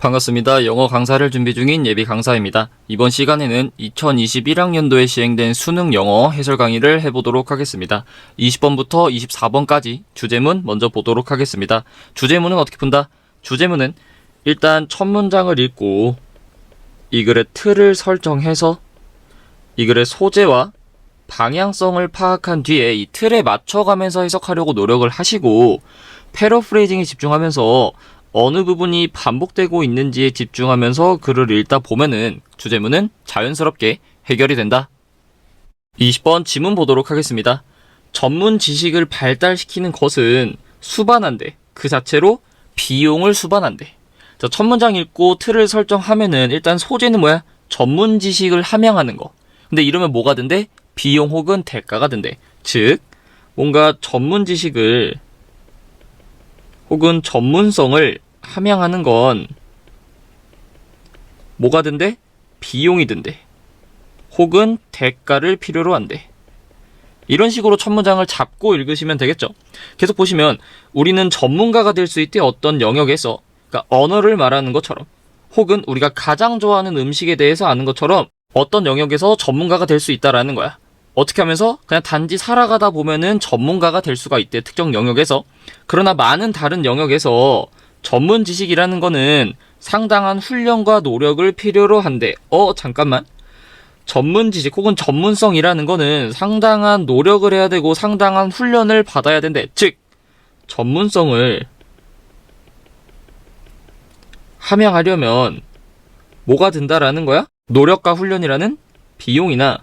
반갑습니다. 영어 강사를 준비 중인 예비 강사입니다. 이번 시간에는 2021학년도에 시행된 수능 영어 해설 강의를 해보도록 하겠습니다. 20번부터 24번까지 주제문 먼저 보도록 하겠습니다. 주제문은 어떻게 푼다? 주제문은 일단 첫 문장을 읽고 이 글의 틀을 설정해서 이 글의 소재와 방향성을 파악한 뒤에 이 틀에 맞춰가면서 해석하려고 노력을 하시고 패러프레이징에 집중하면서 어느 부분이 반복되고 있는지에 집중하면서 글을 읽다 보면은 주제문은 자연스럽게 해결이 된다. 20번 지문 보도록 하겠습니다. 전문 지식을 발달시키는 것은 수반한데 그 자체로 비용을 수반한대. 자, 첫 문장 읽고 틀을 설정하면은 일단 소재는 뭐야? 전문 지식을 함양하는 거. 근데 이러면 뭐가 된대? 비용 혹은 대가가 된대. 즉 뭔가 전문 지식을 혹은 전문성을 함양하는 건 뭐가 든대? 비용이 든대. 혹은 대가를 필요로 한대. 이런 식으로 첫 문장을 잡고 읽으시면 되겠죠. 계속 보시면 우리는 전문가가 될 수 있대. 어떤 영역에서, 그러니까 언어를 말하는 것처럼, 혹은 우리가 가장 좋아하는 음식에 대해서 아는 것처럼 어떤 영역에서 전문가가 될 수 있다라는 거야. 어떻게 하면서? 그냥 단지 살아가다 보면은 전문가가 될 수가 있대. 특정 영역에서. 그러나 많은 다른 영역에서 전문 지식이라는 거는 상당한 훈련과 노력을 필요로 한대. 잠깐만. 전문 지식 혹은 전문성이라는 거는 상당한 노력을 해야 되고 상당한 훈련을 받아야 된대. 즉, 전문성을 함양하려면 뭐가 든다라는 거야? 노력과 훈련이라는 비용이나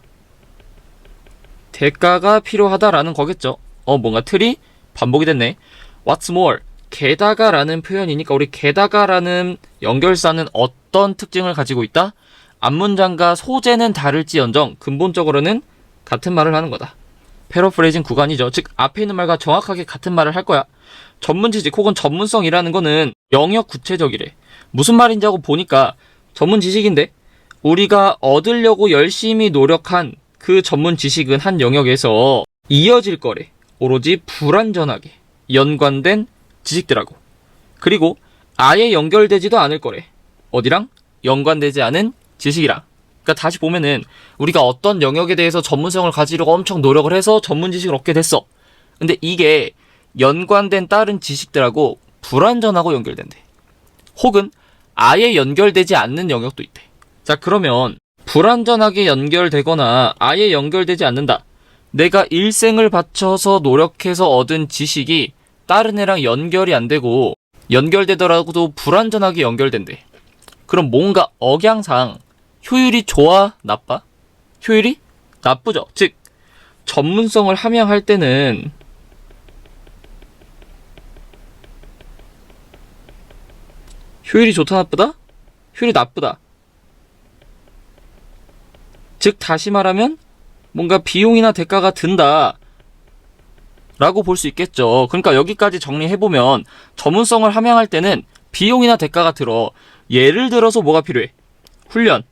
대가가 필요하다라는 거겠죠. 뭔가 틀이 반복이 됐네. What's more? 게다가 라는 표현이니까 우리 게다가 라는 연결사는 어떤 특징을 가지고 있다? 앞문장과 소재는 다를지언정 근본적으로는 같은 말을 하는 거다. 패러프레이징 구간이죠. 즉 앞에 있는 말과 정확하게 같은 말을 할 거야. 전문 지식 혹은 전문성이라는 거는 영역 구체적이래. 무슨 말인지 하고 보니까 전문 지식인데 우리가 얻으려고 열심히 노력한 그 전문 지식은 한 영역에서 이어질 거래. 오로지 불완전하게 연관된 지식들하고. 그리고 아예 연결되지도 않을 거래. 어디랑? 연관되지 않은 지식이랑. 그러니까 다시 보면은 우리가 어떤 영역에 대해서 전문성을 가지려고 엄청 노력을 해서 전문 지식을 얻게 됐어. 근데 이게 연관된 다른 지식들하고 불완전하고 연결된대. 혹은 아예 연결되지 않는 영역도 있대. 자, 그러면 불완전하게 연결되거나 아예 연결되지 않는다. 내가 일생을 바쳐서 노력해서 얻은 지식이 다른 애랑 연결이 안 되고 연결되더라도 불완전하게 연결된대. 그럼 뭔가 억양상 효율이 좋아? 나빠? 효율이 나쁘죠. 즉 전문성을 함양할 때는 효율이 좋다 나쁘다? 효율이 나쁘다. 즉 다시 말하면 뭔가 비용이나 대가가 든다 라고 볼 수 있겠죠. 그러니까 여기까지 정리해보면 전문성을 함양할 때는 비용이나 대가가 들어. 예를 들어서 뭐가 필요해? 훈련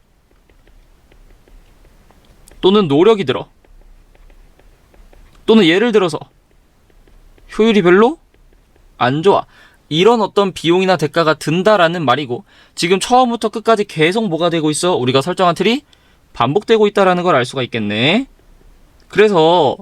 또는 노력이 들어. 또는 예를 들어서 효율이 별로 안 좋아. 이런 어떤 비용이나 대가가 든다라는 말이고, 지금 처음부터 끝까지 계속 뭐가 되고 있어? 우리가 설정한 틀이 반복되고 있다라는 걸 알 수가 있겠네. 그래서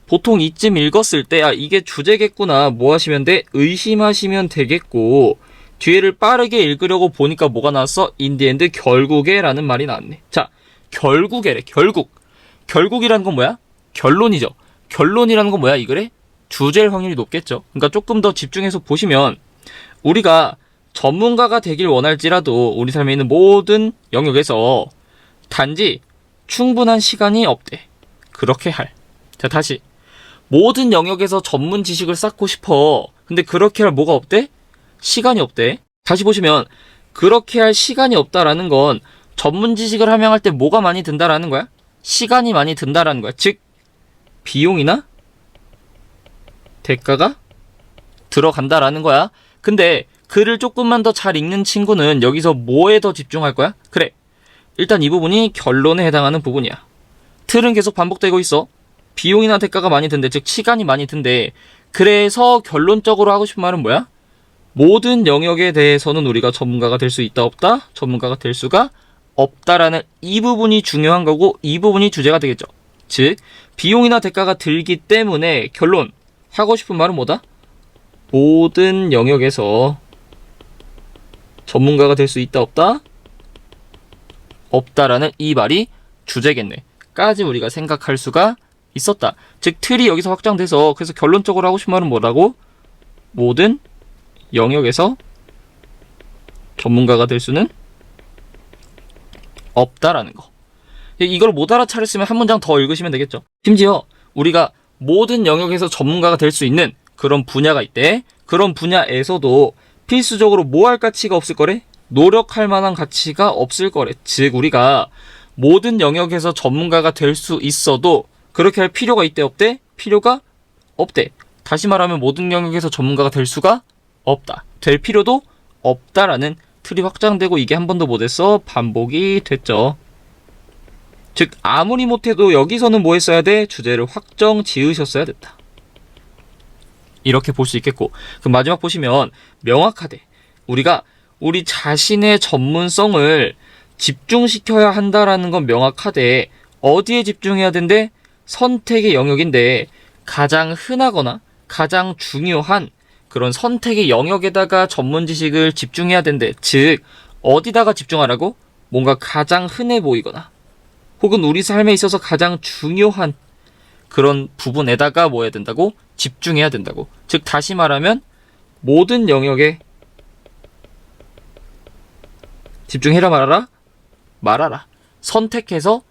보통 이쯤 읽었을 때 이게 주제겠구나 뭐 하시면 돼? 의심하시면 되겠고, 뒤에를 빠르게 읽으려고 보니까 뭐가 나왔어? In the end, 결국에 라는 말이 나왔네. 자, 결국에래. 결국이라는 건 뭐야? 결론이죠. 결론이라는 건 뭐야? 이 글에 주제일 확률이 높겠죠. 그러니까 조금 더 집중해서 보시면 우리가 전문가가 되길 원할지라도 우리 삶에 있는 모든 영역에서 단지 충분한 시간이 없대. 그렇게 할. 자, 다시. 모든 영역에서 전문 지식을 쌓고 싶어. 근데 그렇게 할 뭐가 없대? 시간이 없대. 다시 보시면 그렇게 할 시간이 없다라는 건 전문 지식을 함양할 때 뭐가 많이 든다라는 거야? 시간이 많이 든다라는 거야. 즉 비용이나 대가가 들어간다라는 거야. 근데 글을 조금만 더 잘 읽는 친구는 여기서 뭐에 더 집중할 거야? 그래, 일단 이 부분이 결론에 해당하는 부분이야. 틀은 계속 반복되고 있어. 비용이나 대가가 많이 든대. 즉 시간이 많이 든대. 그래서 결론적으로 하고 싶은 말은 뭐야? 모든 영역에 대해서는 우리가 전문가가 될 수 있다 없다? 전문가가 될 수가 없다라는 이 부분이 중요한 거고 이 부분이 주제가 되겠죠. 즉 비용이나 대가가 들기 때문에 결론 하고 싶은 말은 뭐다? 모든 영역에서 전문가가 될 수 있다 없다? 없다라는 이 말이 주제겠네 까지 우리가 생각할 수가 있었다. 즉 틀이 여기서 확장돼서 그래서 결론적으로 하고 싶은 말은 뭐라고? 모든 영역에서 전문가가 될 수는 없다라는 거. 이걸 못 알아차렸으면 한 문장 더 읽으시면 되겠죠. 심지어 우리가 모든 영역에서 전문가가 될 수 있는 그런 분야가 있대. 그런 분야에서도 필수적으로 뭐 할 가치가 없을 거래? 노력할 만한 가치가 없을 거래. 즉 우리가 모든 영역에서 전문가가 될 수 있어도 그렇게 할 필요가 있대 없대? 필요가 없대. 다시 말하면 모든 영역에서 전문가가 될 수가 없다. 될 필요도 없다라는 틀이 확장되고 이게 한 번도 못했어? 반복이 됐죠. 즉 아무리 못해도 여기서는 뭐 했어야 돼? 주제를 확정 지으셨어야 됐다. 이렇게 볼 수 있겠고 그럼 마지막 보시면 명확하대. 우리가 우리 자신의 전문성을 집중시켜야 한다라는 건 명확하대. 어디에 집중해야 된대? 선택의 영역인데 가장 흔하거나 가장 중요한 그런 선택의 영역에다가 전문 지식을 집중해야 된대. 즉 어디다가 집중하라고? 뭔가 가장 흔해 보이거나 혹은 우리 삶에 있어서 가장 중요한 그런 부분에다가 뭐 해야 된다고? 집중해야 된다고. 즉 다시 말하면 모든 영역에 집중해라 말아라? 말아라. 선택해서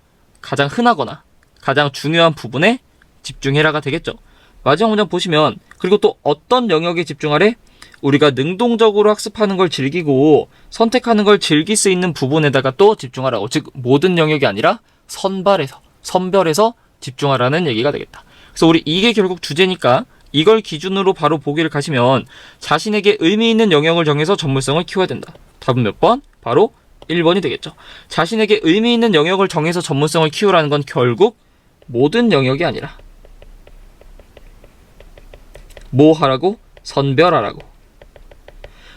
가장 흔하거나 가장 중요한 부분에 집중해라가 되겠죠. 마지막 문장 보시면 그리고 또 어떤 영역에 집중하래? 우리가 능동적으로 학습하는 걸 즐기고 선택하는 걸 즐길 수 있는 부분에다가 또 집중하라고. 즉 모든 영역이 아니라 선별해서 집중하라는 얘기가 되겠다. 그래서 우리 이게 결국 주제니까 이걸 기준으로 바로 보기를 가시면 자신에게 의미 있는 영역을 정해서 전문성을 키워야 된다. 답은 몇 번? 바로 1번이 되겠죠. 자신에게 의미 있는 영역을 정해서 전문성을 키우라는 건 결국 모든 영역이 아니라 뭐 하라고? 선별하라고.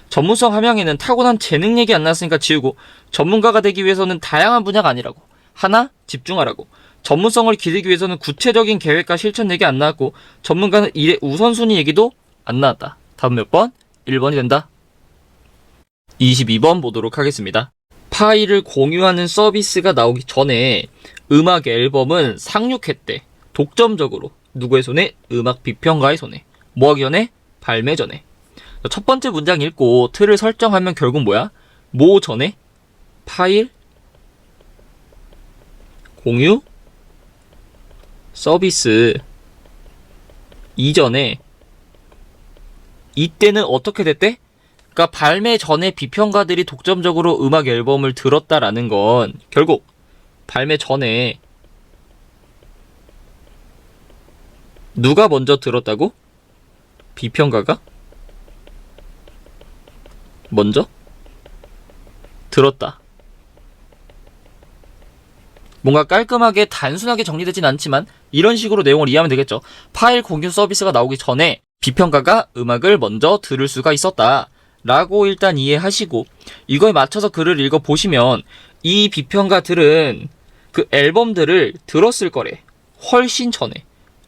전문성 함양에는 타고난 재능 얘기 안 나왔으니까 지우고 전문가가 되기 위해서는 다양한 분야가 아니라고. 하나 집중하라고. 전문성을 기르기 위해서는 구체적인 계획과 실천 얘기 안 나왔고 전문가는 일의 우선순위 얘기도 안 나왔다. 답은 몇 번? 1번이 된다. 22번 보도록 하겠습니다. 파일을 공유하는 서비스가 나오기 전에 음악 앨범은 상륙했대. 독점적으로. 누구의 손에? 음악 비평가의 손에. 뭐하기 전에? 발매 전에. 첫 번째 문장 읽고 틀을 설정하면 결국 뭐야? 뭐 전에? 파일 공유 서비스 이전에 이때는 어떻게 됐대? 그러니까 발매 전에 비평가들이 독점적으로 음악 앨범을 들었다라는 건 결국 발매 전에 누가 먼저 들었다고? 비평가가 먼저 들었다. 뭔가 깔끔하게 단순하게 정리되진 않지만 이런 식으로 내용을 이해하면 되겠죠. 파일 공유 서비스가 나오기 전에 비평가가 음악을 먼저 들을 수가 있었다 라고 일단 이해하시고 이거에 맞춰서 글을 읽어보시면 이 비평가들은 그 앨범들을 들었을 거래. 훨씬 전에.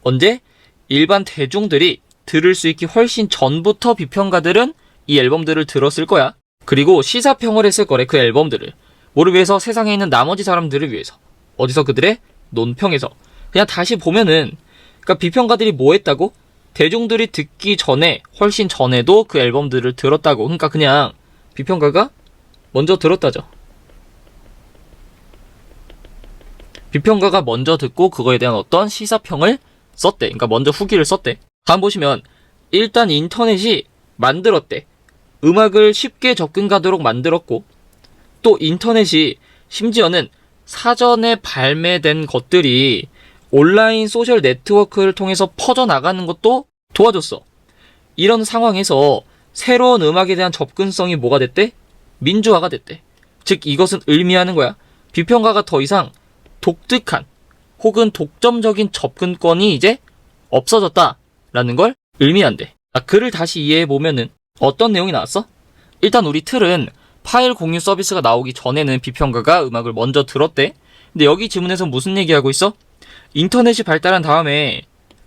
언제? 일반 대중들이 들을 수 있기 훨씬 전부터 비평가들은 이 앨범들을 들었을 거야. 그리고 시사평을 했을 거래. 그 앨범들을 뭐를 위해서? 세상에 있는 나머지 사람들을 위해서. 어디서? 그들의 논평에서. 그냥 다시 보면은 그러니까 비평가들이 뭐 했다고? 대중들이 듣기 전에 훨씬 전에도 그 앨범들을 들었다고. 그러니까 그냥 비평가가 먼저 들었다죠. 비평가가 먼저 듣고 그거에 대한 어떤 시사평을 썼대. 그러니까 먼저 후기를 썼대. 다음 보시면 일단 인터넷이 만들었대. 음악을 쉽게 접근 가도록 만들었고 또 인터넷이 심지어는 사전에 발매된 것들이 온라인 소셜 네트워크를 통해서 퍼져나가는 것도 도와줬어. 이런 상황에서 새로운 음악에 대한 접근성이 뭐가 됐대? 민주화가 됐대. 즉 이것은 의미하는 거야. 비평가가 더 이상 독특한 혹은 독점적인 접근권이 이제 없어졌다라는 걸 의미한대. 글을 다시 이해해보면은 어떤 내용이 나왔어? 일단 우리 틀은 파일 공유 서비스가 나오기 전에는 비평가가 음악을 먼저 들었대. 근데 여기 지문에서 무슨 얘기하고 있어? 인터넷이 발달한 다음에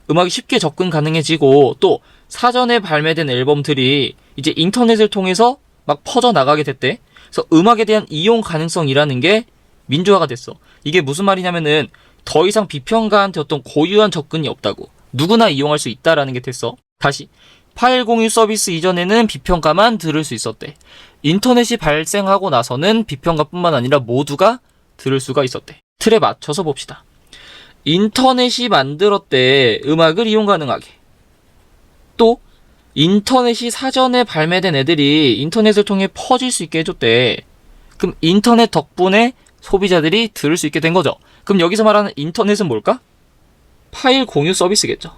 음악이 쉽게 접근 가능해지고 또 사전에 발매된 앨범들이 이제 인터넷을 통해서 막 퍼져나가게 됐대. 그래서 음악에 대한 이용 가능성이라는 게 민주화가 됐어. 이게 무슨 말이냐면은 더 이상 비평가한테 어떤 고유한 접근이 없다고. 누구나 이용할 수 있다라는 게 됐어. 다시. 파일 공유 서비스 이전에는 비평가만 들을 수 있었대. 인터넷이 발생하고 나서는 비평가뿐만 아니라 모두가 들을 수가 있었대. 틀에 맞춰서 봅시다. 인터넷이 만들었대. 음악을 이용 가능하게. 또 인터넷이 사전에 발매된 애들이 인터넷을 통해 퍼질 수 있게 해줬대. 그럼 인터넷 덕분에 소비자들이 들을 수 있게 된 거죠. 그럼 여기서 말하는 인터넷은 뭘까? 파일 공유 서비스겠죠.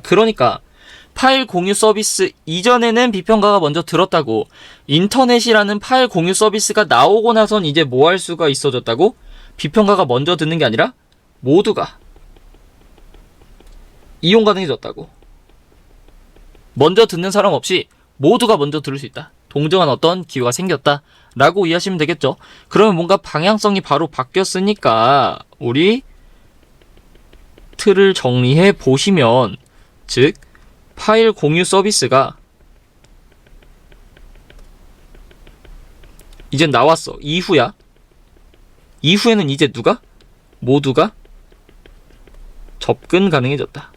그러니까 파일 공유 서비스 이전에는 비평가가 먼저 들었다고. 인터넷이라는 파일 공유 서비스가 나오고 나선 이제 뭐 할 수가 있어졌다고? 비평가가 먼저 듣는 게 아니라 모두가 이용 가능해졌다고. 먼저 듣는 사람 없이 모두가 먼저 들을 수 있다. 동등한 어떤 기회가 생겼다 라고 이해하시면 되겠죠. 그러면 뭔가 방향성이 바로 바뀌었으니까 우리 틀을 정리해 보시면, 즉 파일 공유 서비스가 이제 나왔어. 이후야. 이후에는 이제 누가? 모두가 접근 가능해졌다.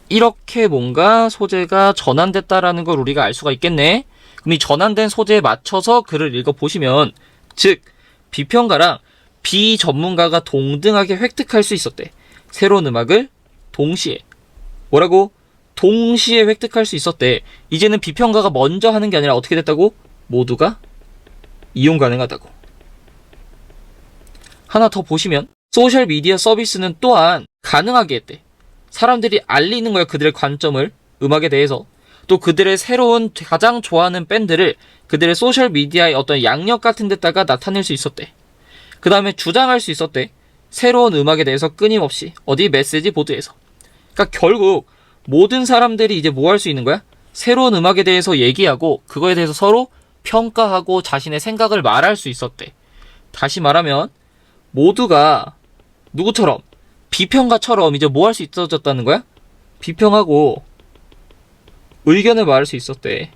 이렇게 뭔가 소재가 전환됐다라는 걸 우리가 알 수가 있겠네. 그럼 이 전환된 소재에 맞춰서 글을 읽어보시면, 즉 비평가랑 비전문가가 동등하게 획득할 수 있었대. 새로운 음악을 동시에. 뭐라고? 동시에 획득할 수 있었대. 이제는 비평가가 먼저 하는 게 아니라 어떻게 됐다고? 모두가 이용 가능하다고. 하나 더 보시면 소셜미디어 서비스는 또한 가능하게 했대. 사람들이 알리는 거야. 그들의 관점을, 음악에 대해서. 또 그들의 새로운 가장 좋아하는 밴드를 그들의 소셜미디어의 어떤 양력 같은 데다가 나타낼 수 있었대. 그 다음에 주장할 수 있었대. 새로운 음악에 대해서 끊임없이 어디 메시지 보드에서. 그러니까 결국 모든 사람들이 이제 뭐 할 수 있는 거야? 새로운 음악에 대해서 얘기하고 그거에 대해서 서로 평가하고 자신의 생각을 말할 수 있었대. 다시 말하면 모두가 누구처럼? 비평가처럼 이제 뭐 할 수 있어졌다는 거야? 비평하고 의견을 말할 수 있었대.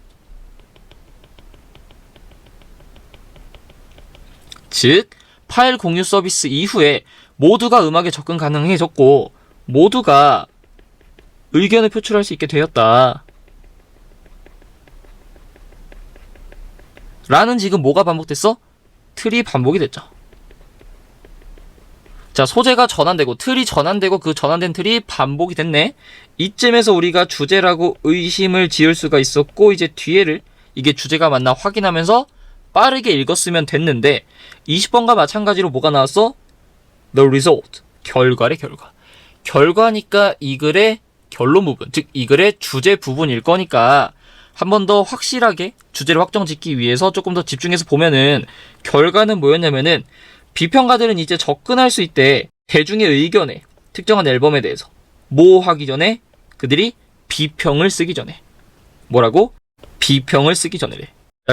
즉 파일 공유 서비스 이후에 모두가 음악에 접근 가능해졌고 모두가 의견을 표출할 수 있게 되었다. 라는 지금 뭐가 반복됐어? 틀이 반복이 됐죠. 자, 소재가 전환되고 틀이 전환되고 그 전환된 틀이 반복이 됐네. 이쯤에서 우리가 주제라고 의심을 지을 수가 있었고 이제 뒤에를 이게 주제가 맞나 확인하면서 빠르게 읽었으면 됐는데 20번과 마찬가지로 뭐가 나왔어? The result. 결과래, 결과. 결과니까 이 글의 결론 부분, 즉 이 글의 주제 부분일 거니까 한 번 더 확실하게 주제를 확정짓기 위해서 조금 더 집중해서 보면은 결과는 뭐였냐면은 비평가들은 이제 접근할 수 있대. 대중의 의견에 특정한 앨범에 대해서 뭐 하기 전에? 그들이 비평을 쓰기 전에. 뭐라고? 비평을 쓰기 전에래.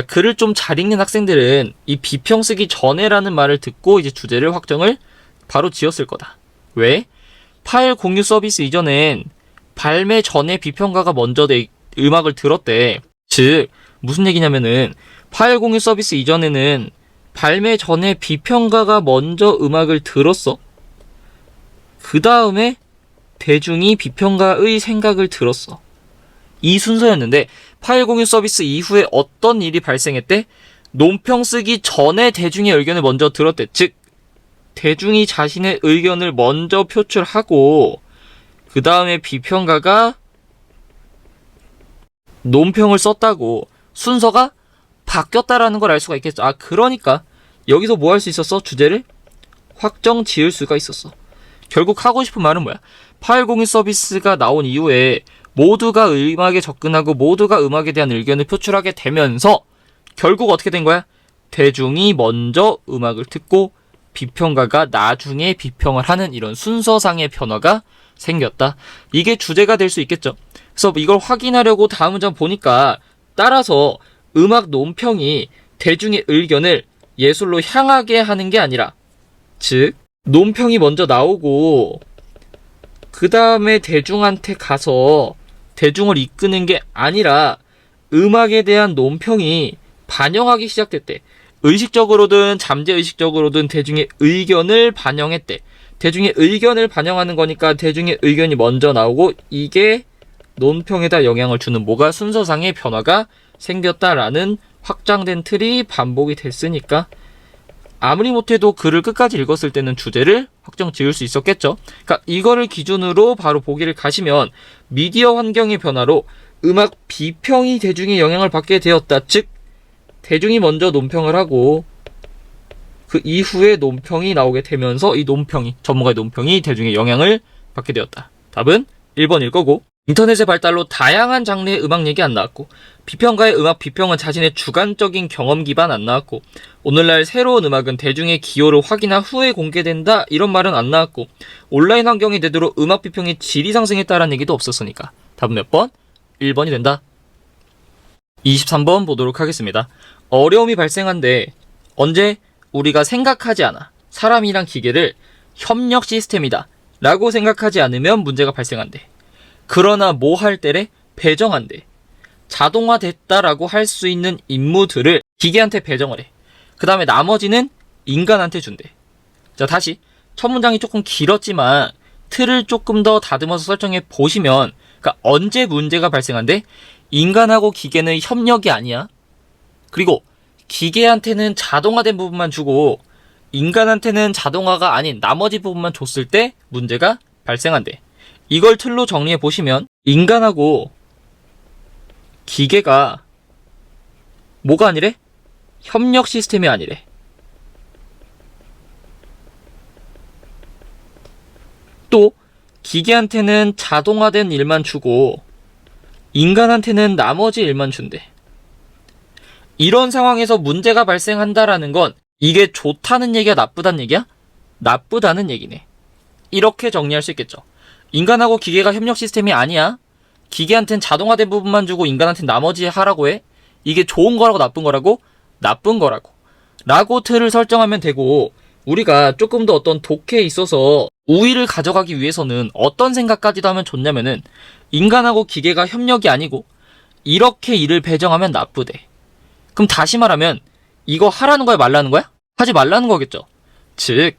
글을 좀 잘 읽는 학생들은 이 비평 쓰기 전에라는 말을 듣고 이제 주제를 확정을 바로 지었을 거다. 왜? 파일 공유 서비스 이전엔 발매 전에 비평가가 먼저 음악을 들었대. 즉 무슨 얘기냐면은 파일 공유 서비스 이전에는 발매 전에 비평가가 먼저 음악을 들었어. 그 다음에 대중이 비평가의 생각을 들었어. 이 순서였는데 파일 공유 서비스 이후에 어떤 일이 발생했대? 논평 쓰기 전에 대중의 의견을 먼저 들었대. 즉 대중이 자신의 의견을 먼저 표출하고 그 다음에 비평가가 논평을 썼다고. 순서가 바뀌었다라는 걸 알 수가 있겠죠. 그러니까 여기서 뭐 할 수 있었어? 주제를 확정 지을 수가 있었어. 결국 하고 싶은 말은 뭐야? 파일 공유 서비스가 나온 이후에 모두가 음악에 접근하고 모두가 음악에 대한 의견을 표출하게 되면서 결국 어떻게 된 거야? 대중이 먼저 음악을 듣고 비평가가 나중에 비평을 하는 이런 순서상의 변화가 생겼다. 이게 주제가 될 수 있겠죠. 그래서 이걸 확인하려고 다음 문장 보니까 따라서 음악 논평이 대중의 의견을 예술로 향하게 하는 게 아니라, 즉 논평이 먼저 나오고 그 다음에 대중한테 가서 대중을 이끄는 게 아니라 음악에 대한 논평이 반영하기 시작됐대. 의식적으로든 잠재의식적으로든 대중의 의견을 반영했대. 대중의 의견을 반영하는 거니까 대중의 의견이 먼저 나오고 이게 논평에다 영향을 주는 뭐가 순서상의 변화가 생겼다라는 확장된 틀이 반복이 됐으니까 아무리 못해도 글을 끝까지 읽었을 때는 주제를 확정 지을 수 있었겠죠. 그러니까 이거를 기준으로 바로 보기를 가시면 미디어 환경의 변화로 음악 비평이 대중의 영향을 받게 되었다. 즉 대중이 먼저 논평을 하고 그 이후에 논평이 나오게 되면서 이 논평이, 전문가의 논평이 대중의 영향을 받게 되었다. 답은 1번일 거고, 인터넷의 발달로 다양한 장르의 음악 얘기 안 나왔고, 비평가의 음악 비평은 자신의 주관적인 경험 기반 안 나왔고, 오늘날 새로운 음악은 대중의 기호를 확인한 후에 공개된다 이런 말은 안 나왔고, 온라인 환경이 되도록 음악 비평의 질이 상승했다라는 얘기도 없었으니까 답은 몇 번? 1번이 된다. 23번 보도록 하겠습니다. 어려움이 발생한데 언제 우리가 생각하지 않아 사람이랑 기계를 협력 시스템이다 라고 생각하지 않으면 문제가 발생한대. 그러나 뭐 할 때래? 배정한대. 자동화됐다라고 할 수 있는 임무들을 기계한테 배정을 해. 그 다음에 나머지는 인간한테 준대. 자, 다시 첫 문장이 조금 길었지만 틀을 조금 더 다듬어서 설정해 보시면, 그러니까 언제 문제가 발생한대? 인간하고 기계는 협력이 아니야. 그리고 기계한테는 자동화된 부분만 주고 인간한테는 자동화가 아닌 나머지 부분만 줬을 때 문제가 발생한대. 이걸 틀로 정리해 보시면 인간하고 기계가 뭐가 아니래? 협력 시스템이 아니래. 또 기계한테는 자동화된 일만 주고 인간한테는 나머지 일만 준대. 이런 상황에서 문제가 발생한다라는 건 이게 좋다는 얘기야, 나쁘다는 얘기야? 나쁘다는 얘기네. 이렇게 정리할 수 있겠죠. 인간하고 기계가 협력 시스템이 아니야. 기계한테는 자동화된 부분만 주고 인간한테는 나머지 하라고 해. 이게 좋은 거라고 나쁜 거라고? 나쁜 거라고. 라고 틀을 설정하면 되고, 우리가 조금 더 어떤 독해에 있어서 우위를 가져가기 위해서는 어떤 생각까지도 하면 좋냐면은 인간하고 기계가 협력이 아니고 이렇게 일을 배정하면 나쁘대. 그럼 다시 말하면 이거 하라는 거야, 말라는 거야? 하지 말라는 거겠죠. 즉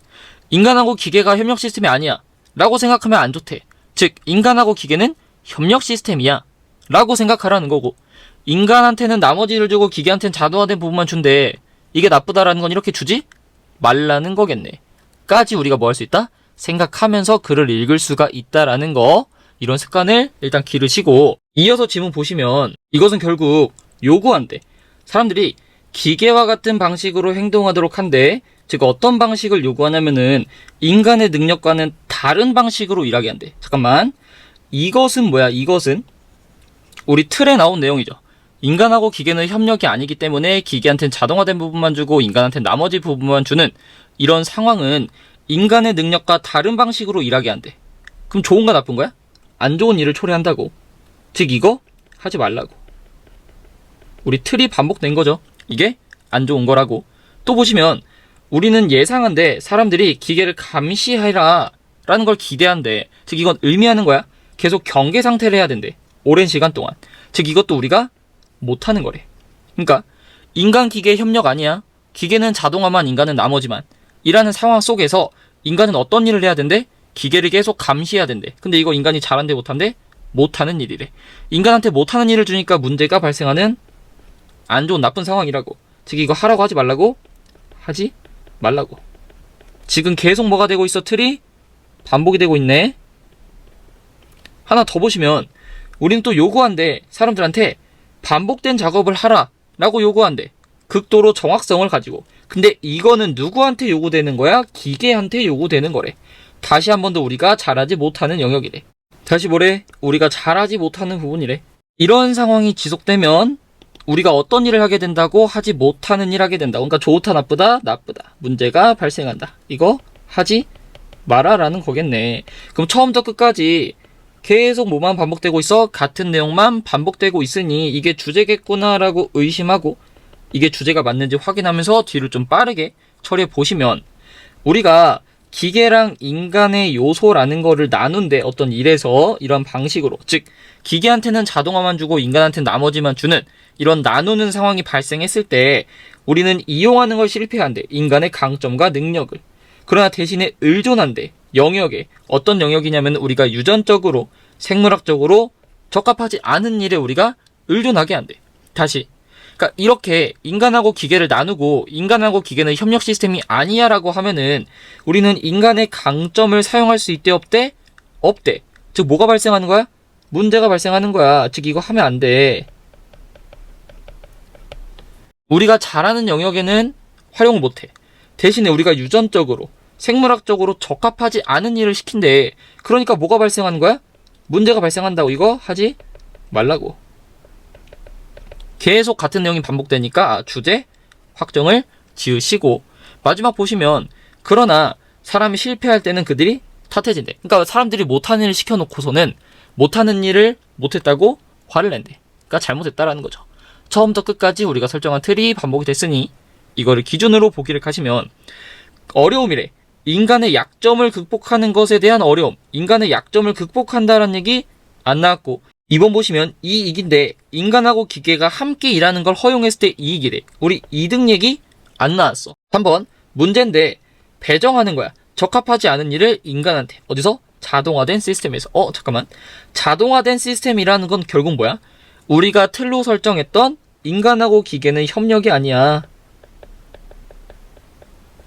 인간하고 기계가 협력 시스템이 아니야 라고 생각하면 안 좋대. 즉 인간하고 기계는 협력 시스템이야 라고 생각하라는 거고, 인간한테는 나머지를 주고 기계한테는 자동화된 부분만 준대. 이게 나쁘다라는 건 이렇게 주지 말라는 거겠네. 까지 우리가 뭐 할 수 있다? 생각하면서 글을 읽을 수가 있다라는 거, 이런 습관을 일단 기르시고, 이어서 지문 보시면 이것은 결국 요구한대. 사람들이 기계와 같은 방식으로 행동하도록 한대. 즉 어떤 방식을 요구하냐면은 인간의 능력과는 다른 방식으로 일하게 한대. 잠깐만, 이것은 뭐야? 이것은 우리 틀에 나온 내용이죠. 인간하고 기계는 협력이 아니기 때문에 기계한테는 자동화된 부분만 주고 인간한테는 나머지 부분만 주는 이런 상황은 인간의 능력과 다른 방식으로 일하게 한대. 그럼 좋은가 나쁜 거야? 안 좋은 일을 초래한다고. 즉 이거 하지 말라고. 우리 틀이 반복된 거죠. 이게 안 좋은 거라고. 또 보시면 우리는 예상한데 사람들이 기계를 감시해라 라는 걸 기대한대. 즉 이건 의미하는 거야. 계속 경계 상태를 해야 된대. 오랜 시간 동안. 즉 이것도 우리가 못하는 거래. 그러니까 인간 기계 협력 아니야. 기계는 자동화만, 인간은 나머지만 이라는 상황 속에서 인간은 어떤 일을 해야 된대? 기계를 계속 감시해야 된대. 근데 이거 인간이 잘한대 못한대? 못하는 일이래. 인간한테 못하는 일을 주니까 문제가 발생하는 안 좋은 나쁜 상황이라고. 즉 이거 하라고 하지 말라고? 하지 말라고. 지금 계속 뭐가 되고 있어? 틀이 반복이 되고 있네. 하나 더 보시면 우리는 또 요구한대. 사람들한테 반복된 작업을 하라 라고 요구한대. 극도로 정확성을 가지고. 근데 이거는 누구한테 요구되는 거야? 기계한테 요구되는 거래. 다시 한 번 더 우리가 잘하지 못하는 영역이래. 다시 뭐래? 우리가 잘하지 못하는 부분이래. 이런 상황이 지속되면 우리가 어떤 일을 하게 된다고? 하지 못하는 일 하게 된다. 그러니까 좋다, 나쁘다? 나쁘다. 문제가 발생한다. 이거 하지 말아라는 거겠네. 그럼 처음부터 끝까지 계속 뭐만 반복되고 있어? 같은 내용만 반복되고 있으니 이게 주제겠구나라고 의심하고 이게 주제가 맞는지 확인하면서 뒤를 좀 빠르게 처리해 보시면 우리가 기계랑 인간의 요소라는 거를 나눈데 어떤 일에서 이런 방식으로 즉 기계한테는 자동화만 주고 인간한테는 나머지만 주는 이런 나누는 상황이 발생했을 때 우리는 이용하는 걸 실패한대. 인간의 강점과 능력을. 그러나 대신에 의존한대. 영역에. 어떤 영역이냐면 우리가 유전적으로 생물학적으로 적합하지 않은 일에 우리가 의존하게 한대. 다시. 그러니까 이렇게 인간하고 기계를 나누고 인간하고 기계는 협력 시스템이 아니야 라고 하면은 우리는 인간의 강점을 사용할 수 있대 없대? 없대. 즉 뭐가 발생하는 거야? 문제가 발생하는 거야. 즉 이거 하면 안 돼. 우리가 잘하는 영역에는 활용을 못해. 대신에 우리가 유전적으로 생물학적으로 적합하지 않은 일을 시킨대. 그러니까 뭐가 발생하는 거야? 문제가 발생한다고. 이거 하지 말라고. 계속 같은 내용이 반복되니까 주제 확정을 지으시고 마지막 보시면 그러나 사람이 실패할 때는 그들이 탓해진대. 그러니까 사람들이 못하는 일을 시켜놓고서는 못하는 일을 못했다고 화를 낸대. 그러니까 잘못했다라는 거죠. 처음부터 끝까지 우리가 설정한 틀이 반복이 됐으니 이거를 기준으로 보기를 하시면 어려움이래. 인간의 약점을 극복하는 것에 대한 어려움. 인간의 약점을 극복한다라는 얘기 안 나왔고 2번 보시면 이익인데 인간하고 기계가 함께 일하는 걸 허용했을 때 이익이래. 우리 이득 얘기 안 나왔어. 3번 문제인데 배정하는 거야. 적합하지 않은 일을 인간한테. 어디서? 자동화된 시스템에서. 잠깐만. 자동화된 시스템이라는 건 결국 뭐야? 우리가 틀로 설정했던 인간하고 기계는 협력이 아니야.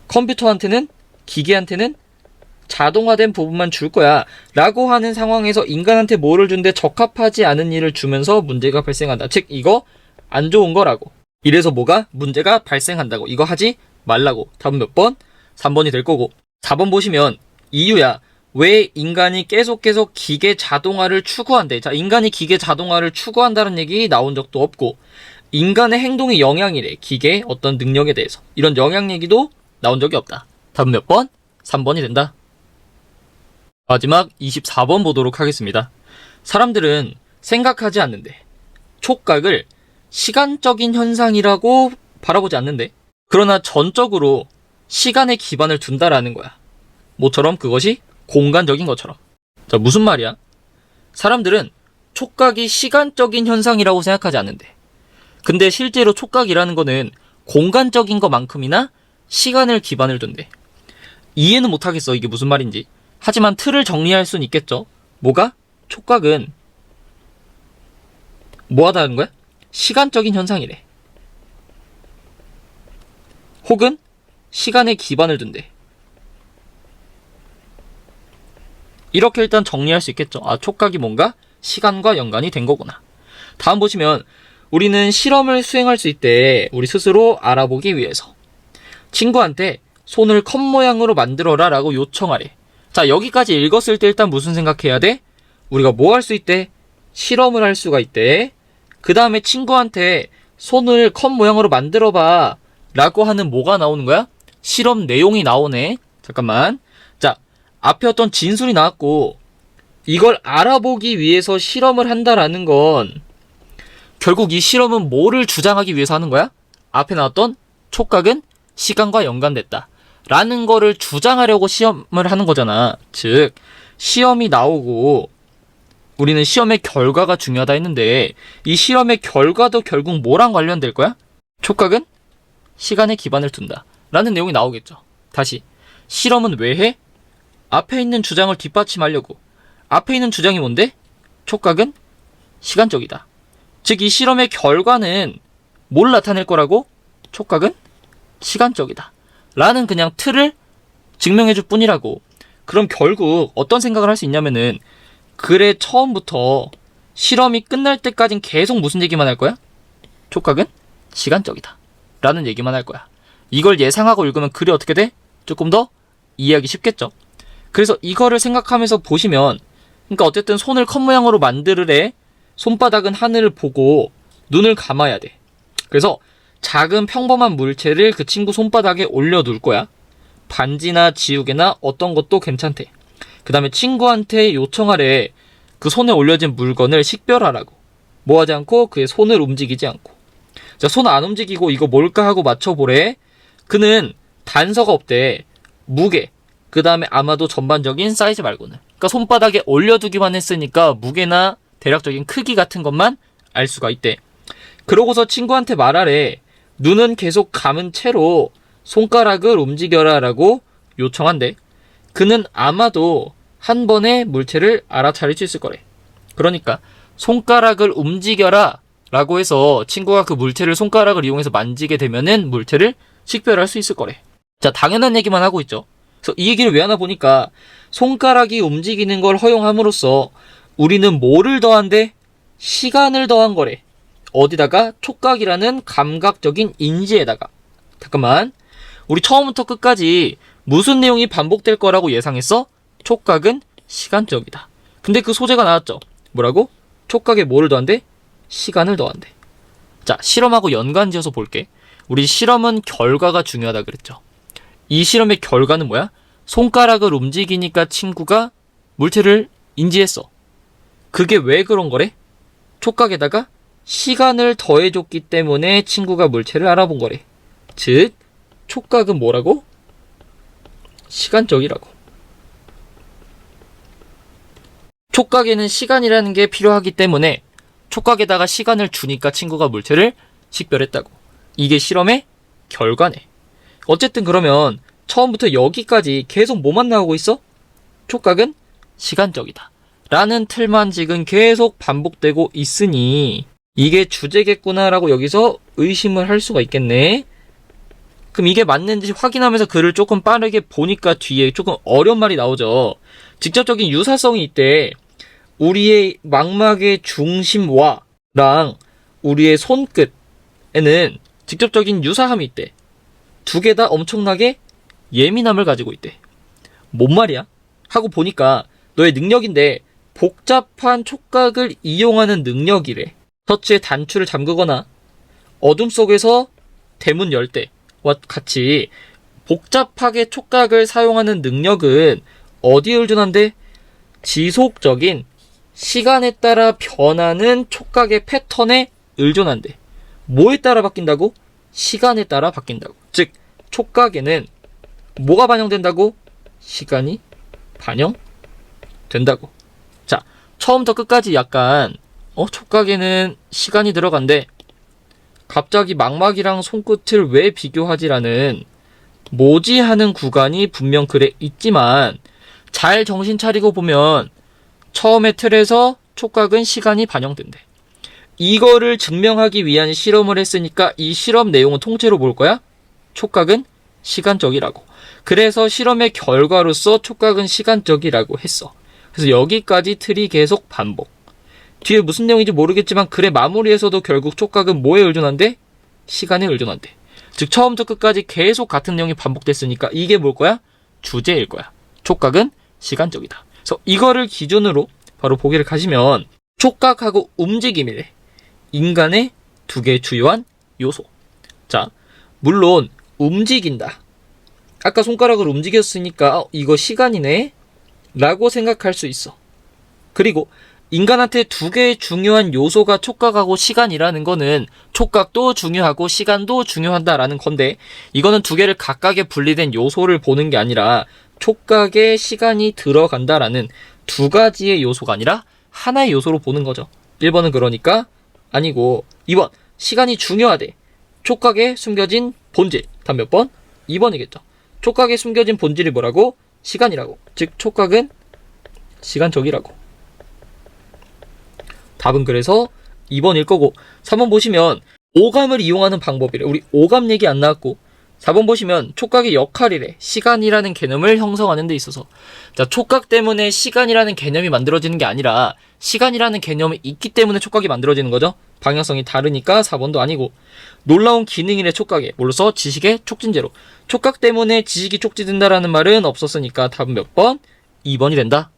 컴퓨터한테는 기계한테는 자동화된 부분만 줄 거야 라고 하는 상황에서 인간한테 뭐를 준대? 적합하지 않은 일을 주면서 문제가 발생한다. 즉 이거 안 좋은 거라고. 이래서 뭐가? 문제가 발생한다고. 이거 하지 말라고. 답은 몇 번? 3번이 될 거고 4번 보시면 이유야. 왜 인간이 계속 기계 자동화를 추구한대? 자, 인간이 기계 자동화를 추구한다는 얘기 나온 적도 없고 인간의 행동이 영향이래. 기계의 어떤 능력에 대해서. 이런 영향 얘기도 나온 적이 없다. 답은 몇 번? 3번이 된다. 마지막 24번 보도록 하겠습니다. 사람들은 생각하지 않는데 촉각을 시간적인 현상이라고 바라보지 않는데 그러나 전적으로 시간에 기반을 둔다라는 거야. 뭐처럼? 그것이 공간적인 것처럼. 자, 무슨 말이야? 사람들은 촉각이 시간적인 현상이라고 생각하지 않는데 근데 실제로 촉각이라는 거는 공간적인 것만큼이나 시간을 기반을 둔대. 이해는 못하겠어. 이게 무슨 말인지. 하지만 틀을 정리할 수는 있겠죠. 뭐가? 촉각은 뭐 하다는 거야? 시간적인 현상이래. 혹은 시간에 기반을 둔대. 이렇게 일단 정리할 수 있겠죠. 아, 촉각이 뭔가 시간과 연관이 된 거구나. 다음 보시면 우리는 실험을 수행할 수 있대. 우리 스스로 알아보기 위해서. 친구한테 손을 컵 모양으로 만들어라 라고 요청하래. 자, 여기까지 읽었을 때 일단 무슨 생각해야 돼? 우리가 뭐 할 수 있대? 실험을 할 수가 있대. 그 다음에 친구한테 손을 컵 모양으로 만들어봐 라고 하는 뭐가 나오는 거야? 실험 내용이 나오네. 잠깐만. 자, 앞에 어떤 진술이 나왔고 이걸 알아보기 위해서 실험을 한다라는 건 결국 이 실험은 뭐를 주장하기 위해서 하는 거야? 앞에 나왔던 촉각은 시간과 연관됐다 라는 거를 주장하려고 시험을 하는 거잖아. 즉 시험이 나오고 우리는 시험의 결과가 중요하다 했는데 이 실험의 결과도 결국 뭐랑 관련될 거야? 촉각은 시간에 기반을 둔다 라는 내용이 나오겠죠. 다시 실험은 왜 해? 앞에 있는 주장을 뒷받침하려고. 앞에 있는 주장이 뭔데? 촉각은 시간적이다. 즉 이 실험의 결과는 뭘 나타낼 거라고? 촉각은 시간적이다 라는 그냥 틀을 증명해줄 뿐이라고. 그럼 결국 어떤 생각을 할 수 있냐면은 그래 처음부터 실험이 끝날 때까진 계속 무슨 얘기만 할 거야? 촉각은 시간적이다 라는 얘기만 할 거야. 이걸 예상하고 읽으면 글이 어떻게 돼? 조금 더 이해하기 쉽겠죠. 그래서 이거를 생각하면서 보시면 그러니까 어쨌든 손을 컵 모양으로 만들으래. 손바닥은 하늘을 보고 눈을 감아야 돼. 그래서 작은 평범한 물체를 그 친구 손바닥에 올려둘 거야. 반지나 지우개나 어떤 것도 괜찮대. 그 다음에 친구한테 요청하래. 그 손에 올려진 물건을 식별하라고. 뭐 하지 않고 그의 손을 움직이지 않고. 자, 손 안 움직이고 이거 뭘까 하고 맞춰보래. 그는 단서가 없대. 무게. 그 다음에 아마도 전반적인 사이즈 말고는. 그러니까 손바닥에 올려두기만 했으니까 무게나 대략적인 크기 같은 것만 알 수가 있대. 그러고서 친구한테 말하래. 눈은 계속 감은 채로 손가락을 움직여라 라고 요청한대. 그는 아마도 한 번에 물체를 알아차릴 수 있을 거래. 그러니까 손가락을 움직여라 라고 해서 친구가 그 물체를 손가락을 이용해서 만지게 되면은 물체를 식별할 수 있을 거래. 자, 당연한 얘기만 하고 있죠. 그래서 이 얘기를 왜 하나 보니까 손가락이 움직이는 걸 허용함으로써 우리는 뭐를 더한대? 시간을 더한 거래. 어디다가? 촉각이라는 감각적인 인지에다가. 잠깐만. 우리 처음부터 끝까지 무슨 내용이 반복될 거라고 예상했어? 촉각은 시간적이다. 근데 그 소재가 나왔죠. 뭐라고? 촉각에 뭐를 더한대? 시간을 더한대. 자, 실험하고 연관지어서 볼게. 우리 실험은 결과가 중요하다 그랬죠. 이 실험의 결과는 뭐야? 손가락을 움직이니까 친구가 물체를 인지했어. 그게 왜 그런 거래? 촉각에다가 시간을 더해줬기 때문에 친구가 물체를 알아본 거래. 즉, 촉각은 뭐라고? 시간적이라고. 촉각에는 시간이라는 게 필요하기 때문에 촉각에다가 시간을 주니까 친구가 물체를 식별했다고. 이게 실험의 결과네. 어쨌든 그러면 처음부터 여기까지 계속 뭐만 나오고 있어? 촉각은 시간적이다 라는 틀만 지금 계속 반복되고 있으니 이게 주제겠구나라고 여기서 의심을 할 수가 있겠네. 그럼 이게 맞는지 확인하면서 글을 조금 빠르게 보니까 뒤에 조금 어려운 말이 나오죠. 직접적인 유사성이 있대. 우리의 망막의 중심와랑 우리의 손끝에는 직접적인 유사함이 있대. 두 개 다 엄청나게 예민함을 가지고 있대. 뭔 말이야? 하고 보니까 너의 능력인데 복잡한 촉각을 이용하는 능력이래. 셔츠의 단추를 잠그거나 어둠 속에서 대문 열 때와 같이 복잡하게 촉각을 사용하는 능력은 어디에 의존한데? 지속적인 시간에 따라 변하는 촉각의 패턴에 의존한대. 뭐에 따라 바뀐다고? 시간에 따라 바뀐다고. 즉, 촉각에는 뭐가 반영된다고? 시간이 반영된다고. 자, 처음부터 끝까지 약간 촉각에는 시간이 들어간대. 갑자기 망막이랑 손끝을 왜 비교하지라는 뭐지 하는 구간이 분명 글에 있지만 잘 정신 차리고 보면 처음의 틀에서 촉각은 시간이 반영된대. 이거를 증명하기 위한 실험을 했으니까 이 실험 내용은 통째로 볼 거야? 촉각은 시간적이라고. 그래서 실험의 결과로서 촉각은 시간적이라고 했어. 그래서 여기까지 틀이 계속 반복. 뒤에 무슨 내용인지 모르겠지만 글의 마무리에서도 결국 촉각은 뭐에 의존한대? 시간에 의존한대. 즉 처음부터 끝까지 계속 같은 내용이 반복됐으니까 이게 뭘 거야? 주제일 거야. 촉각은 시간적이다. 그래서 이거를 기준으로 바로 보기를 가시면 촉각하고 움직임이래. 인간의 두 개의 주요한 요소. 자, 물론 움직인다. 아까 손가락을 움직였으니까 이거 시간이네 라고 생각할 수 있어. 그리고 인간한테 두 개의 중요한 요소가 촉각하고 시간이라는 거는 촉각도 중요하고 시간도 중요하다라는 건데 이거는 두 개를 각각의 분리된 요소를 보는 게 아니라 촉각에 시간이 들어간다라는 두 가지의 요소가 아니라 하나의 요소로 보는 거죠. 1번은 그러니까 아니고 2번 시간이 중요하대. 촉각에 숨겨진 본질. 다음 몇 번? 2번이겠죠. 촉각에 숨겨진 본질이 뭐라고? 시간이라고. 즉 촉각은 시간적이라고. 답은 그래서 2번일 거고 3번 보시면 오감을 이용하는 방법이래. 우리 오감 얘기 안 나왔고 4번 보시면 촉각의 역할이래. 시간이라는 개념을 형성하는 데 있어서. 자, 촉각 때문에 시간이라는 개념이 만들어지는 게 아니라 시간이라는 개념이 있기 때문에 촉각이 만들어지는 거죠. 방향성이 다르니까 4번도 아니고 놀라운 기능이래 촉각에. 뭘로써? 지식의 촉진제로. 촉각 때문에 지식이 촉진된다라는 말은 없었으니까 답은 몇 번? 2번이 된다.